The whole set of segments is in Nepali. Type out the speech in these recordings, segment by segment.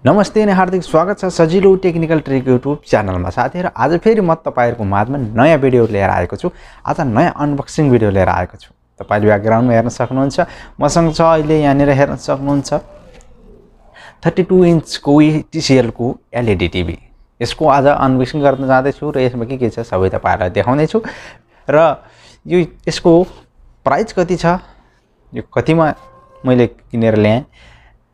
नमस्ते अनि हार्दिक स्वागत छ सजिलो टेक्निकल ट्रिक युट्युब च्यानलमा। साथीहरु, आज फेरि म तपाईहरुको माझमा नयाँ भिडियो लिएर आएको छु। आज नयाँ अनबक्सिङ भिडियो लिएर आएको छु। तपाईले ब्याकग्राउन्डमा हेर्न सक्नुहुन्छ, मसँग छ अहिले यहाँनिर हेर्न सक्नुहुन्छ 32 इन्चको TCL को LED टिभी। यसको आज अनबक्सिङ गर्न जाँदै छु र यसमा के छ सबै तपाईहरुलाई देखाउने छु। र यो यसको प्राइस कति छ, यो कतिमा मैले किनेर ल्याएँ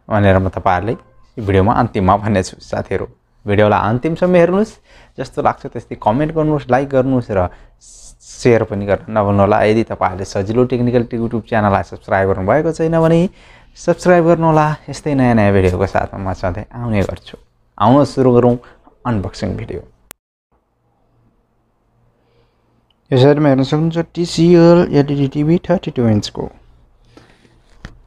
भनेर म तपाईहरुलाई भिडियोमा अन्तिममा भन्नेछु। साथीहरु, भिडियोलाई अन्तिमसम्म हेर्नुस्। जस्तो लाग्छ त्यस्तै कमेन्ट गर्नुस्, लाइक गर्नुस् र शेयर पनि गर्न नभुल्नुहोला। यदि तपाईहरुले सजिलो टेक्निकल युट्युब च्यानललाई सब्स्क्राइब गर्नु भएको छैन भने सब्स्क्राइब गर्नुहोला। यस्तै नयाँ नयाँ भिडियोको साथमा म सधैँ आउने गर्छु। आउन सुरु गरौँ अनबक्सिङ भिडियो। यो साइडमा हेर्न सक्नुहुन्छ TCL LED टिभी 32 इन्चको।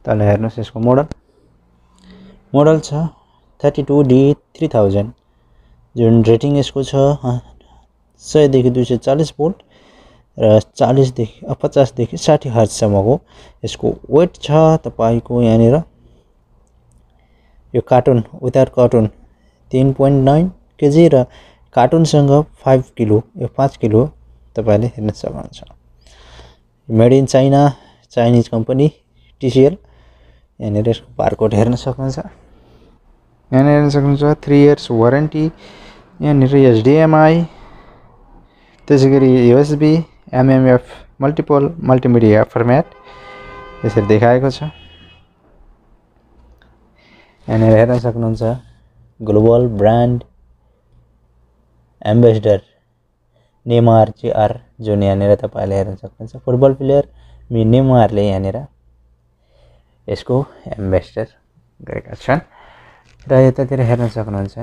तल हेर्नुस्, यसको मोडल छ 32D3000, जुन रेटिङ यसको छ 100 देखि 240 भोल्ट र 50 देखि 60 हर्ज सम्मको। यसको वेट छ तपाईको यहाँनिर यो कार्टुन विदाउट कार्टुन 3.9 केजी र कार्टुनसँग 5 किलो, यो 5 किलो तपाईले हेर्न सक्नुहुन्छ। Made in China, Chinese company TCL। यहाँनिर यसको बारकोड हेर्न सक्नुहुन्छ। यहाँनिर हेर्न सक्नुहुन्छ 3 इयर्स वारेन्टी। यहाँनिर HDMI, त्यसैगरी USB, MMF multiple multimedia format यसरी देखाएको छ। यहाँनिर हेर्न सक्नुहुन्छ global brand ambassador Neymar JR, जुन यहाँनिर तपाईले हेर्न सक्नुहुन्छ। फुटबल प्लेयर नेमारले यहाँनिर यसको एम्बेसडर गरेका छन्। र यतातिर हेर्न सक्नुहुन्छ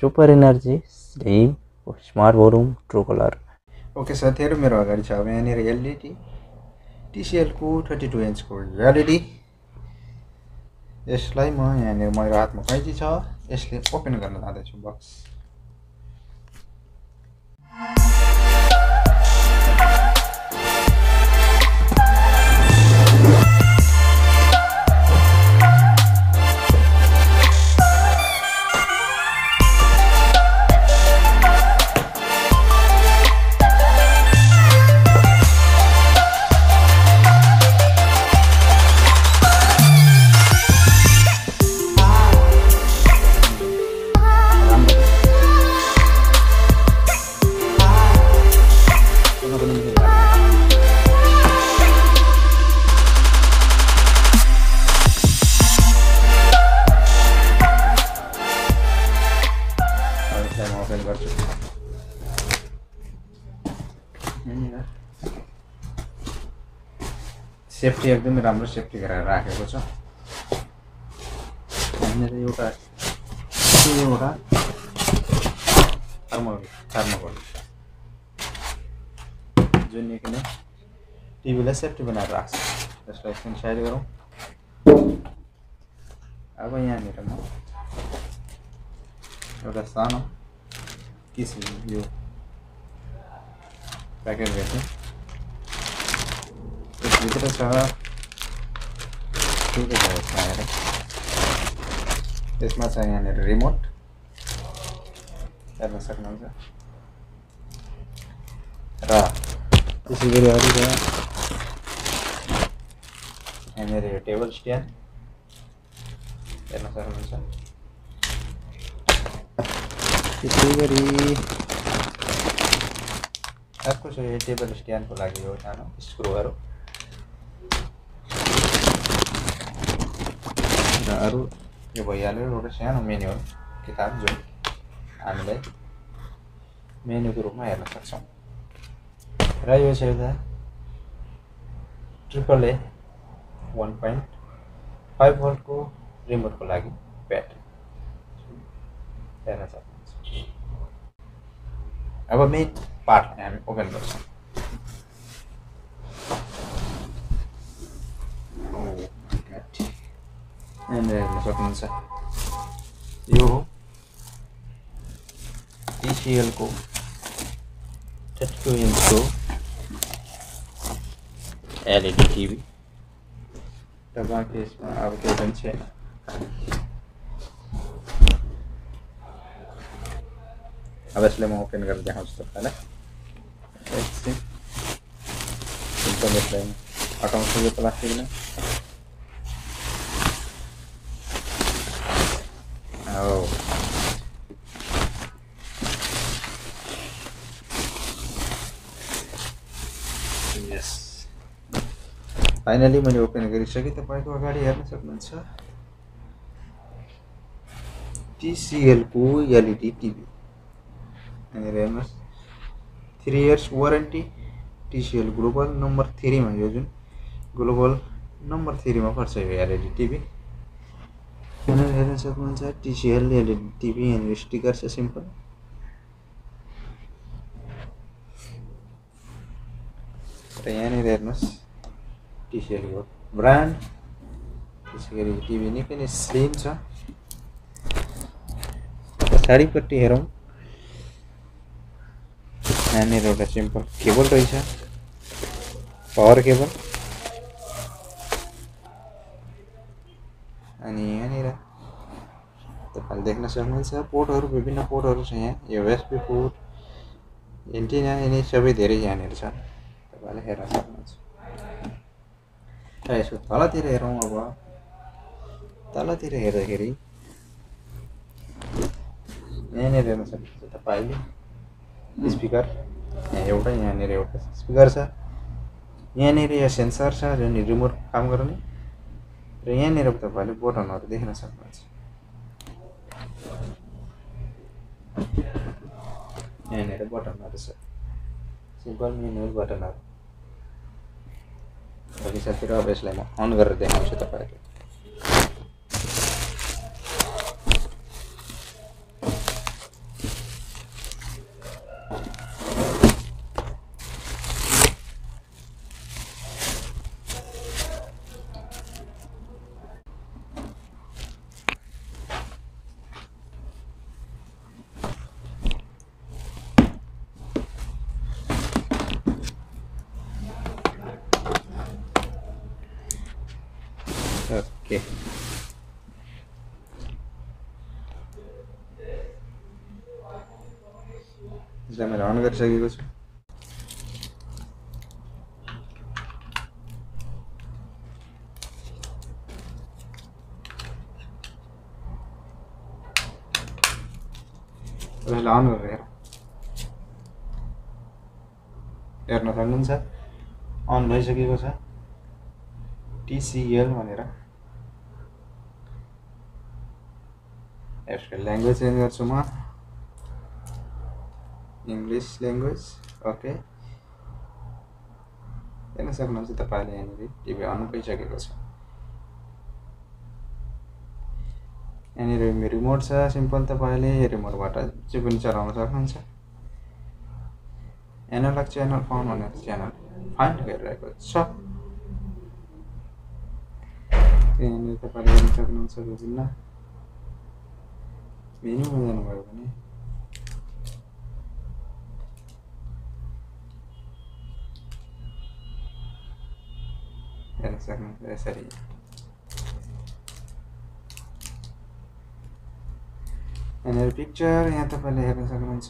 super energy slim smart volume true colour. Okay साथीहरु, मेरो अगाडि छ अब यहाँनिर LED TCL को 32 इन्चको LED। यसलाई म यहाँनिर मेरो हातमा कैँची छ, यसले ओपन गर्न जाँदैछु बक्स। सेफ्टी एकदमै राम्रो सेफ्टी गरेर राखेको छ। यहाँनिर एउटा थर्मोकोल जुन निकै टिभीलाई सेफ्टी बनाएर राख्छ। यसलाई एकछिन साइड गरौँ। अब यहाँनिर म एउटा सानो किसिम यो प्याकेट भेट्छु। भित्र छ के छ यसमा छ यहाँनिर रिमोट हेर्न सक्नुहुन्छ। र त्यसै गरी अरू छ यहाँनिर यो टेबल स्ट्यान्ड हेर्न सक्नुहुन्छ। त्यसै गरी अर्को छ यो टेबल स्ट्यान्डको लागि यो सानो स्क्रुहरू र अरू यो भइहाल्यो। एउटा सानो मेन्यु किताब जुन हामीलाई मेन्युको रूपमा हेर्न सक्छौँ। र यो छ एउटा AAA 1.5 भोल्टको रिमोटको लागि ब्याट्री हेर्न सक्नुहुन्छ। अब मेन पार्टलाई हामी ओपन गर्छौँ। यहाँनिर हेर्न सक्नुहुन्छ यो TCL को 32 इन्चको LED टिभी। र बाँकी यसमा अब केही पनि छैन। अब यसलाई म ओपन गरेर देखाउँछु तपाईलाई। एकछिन यसलाई हटाउँछु यो प्लास्टिकलाई। यस फाइनली मैले ओपन गरिसकेँ। तपाईको अगाडि हेर्न सक्नुहुन्छ TCL को LED टिभी। अनि हेर्नुस् 3 years warranty, TCL global number 3 मा, यो जुन ग्लोबल नम्बर 3 मा पर्छ यो LED टिभी। यहाँ हेर्न सक्नुहुन्छ TCL LED टिभी। यहाँ स्टिकर छ सिम्पल। र यहाँ हेर्नुस् TCL को ब्रान्ड। त्यसैगरी टिभी निकै नै स्लिम छ। पछाडिपट्टि हेरौँ, यहाँनिर एउटा सिम्पल केबल रहेछ, पावर केबल। अनि यहाँनिर तपाईले देख्न सक्नुहुन्छ पोर्टहरू, विभिन्न पोर्टहरू छ यहाँ। USB पोर्ट, एन्टिना, यिनी सबै धेरै यहाँनिर छन्, तपाईले हेर्न सक्नुहुन्छ। र यसको तलतिर हेरौँ। अब तलतिर हेर्दाखेरि यहाँनिर हेर्न सक्नुहुन्छ तपाईले स्पिकर। यहाँ एउटा, यहाँनिर एउटा स्पिकर छ। यहाँनिर यो सेन्सर छ जुन रिमोट काम गर्ने। र यहाँनिर तपाईले बटनहरू देख्न सक्नुहुन्छ। यहाँनिर बटनहरू छ, सिम्पल म्यानुअल बटनहरू। अघि साथी, अब यसलाई म अन गरेर देखाउँछु तपाईलाई। ओके, यसलाई मैले अन गरिसकेको छु। यसलाई अन गरेर हेर्न सक्नुहुन्छ अन भइसकेको छ TCL भनेर। यसको ल्याङ्ग्वेज चेन्ज गर्छु म, इङ्ग्लिस ल्याङ्ग्वेज। ओके, हेर्न सक्नुहुन्छ तपाईले यहाँनिर टिभी अन भइसकेको छ। यहाँनिर रिमोट छ सिम्पल। तपाईले रिमोटबाट जे पनि चलाउन सक्नुहुन्छ। एनालग च्यानल फाउन्ड भनेर च्यानल फाइन्ड गरिरहेको छ। यहाँनिर तपाईले हेर्न सक्नुहुन्छ विभिन्न मेनुमा जानुभयो भने हेर्न सक्नुहुन्छ यसरी। यहाँनिर पिक्चर, यहाँ तपाईले हेर्न सक्नुहुन्छ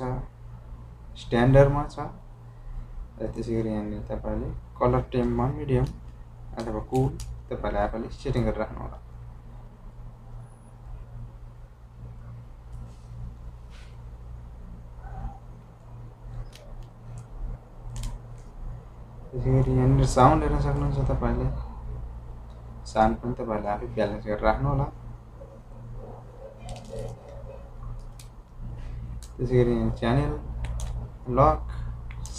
स्ट्यान्डर्डमा छ। र त्यसैगरी यहाँनिर तपाईले कलर टेममा मिडियम अथवा कुल तपाईले आफैले सेटिङ गरेर राख्नु होला। त्यसैगरी यहाँनिर साउन्ड हेर्न सक्नुहुन्छ तपाईले। साउन्ड पनि तपाईले आफै ब्यालेन्स गरेर राख्नु होला। त्यसैगरी च्यानल लक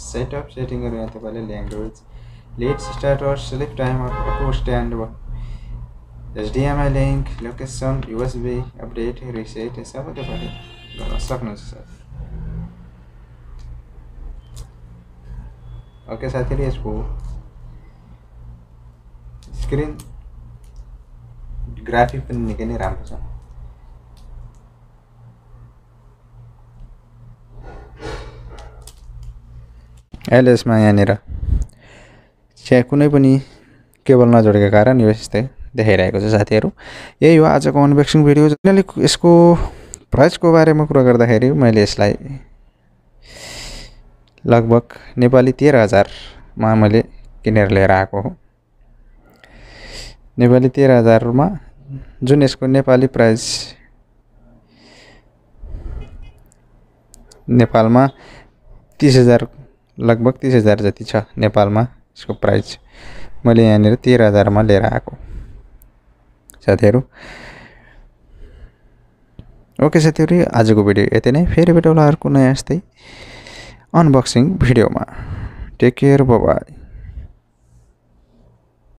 सेटअप सेटिङ गरेर यहाँ तपाईले language, late starter, select timer, auto stand, HDMI link, location, USB update, reset, सबै तपाईले गर्न सक्नुहुन्छ साथी। ओके साथीहरु, यसको स्क्रिन ग्राफिक पनि निकै नै राम्रो छ। अहिले यसमा यहाँनिर कुनै पनि केबल नजोडेको कारण यो यस्तै देखाइरहेको छ साथीहरु। यही हो आजको अनबक्सिङ भिडियो। यसको प्राइसको बारेमा कुरा गर्दाखेरि मैले यसलाई लगभग नेपाली 13,000 मा मैले किनेर लिएर आएको हो। नेपाली 13,000 मा जुन यसको नेपाली प्राइस नेपालमा 30,000 लगभग 30,000 जति छ नेपालमा यसको प्राइस। मैले यहाँनिर 13,000 मा लिएर आएको साथीहरु। ओके साथीहरु, आजको भिडियो यति नै। फेरि भेटौँला अर्को नयाँ यस्तै अनबक्सिङ भिडियोमा। Take care, bye by.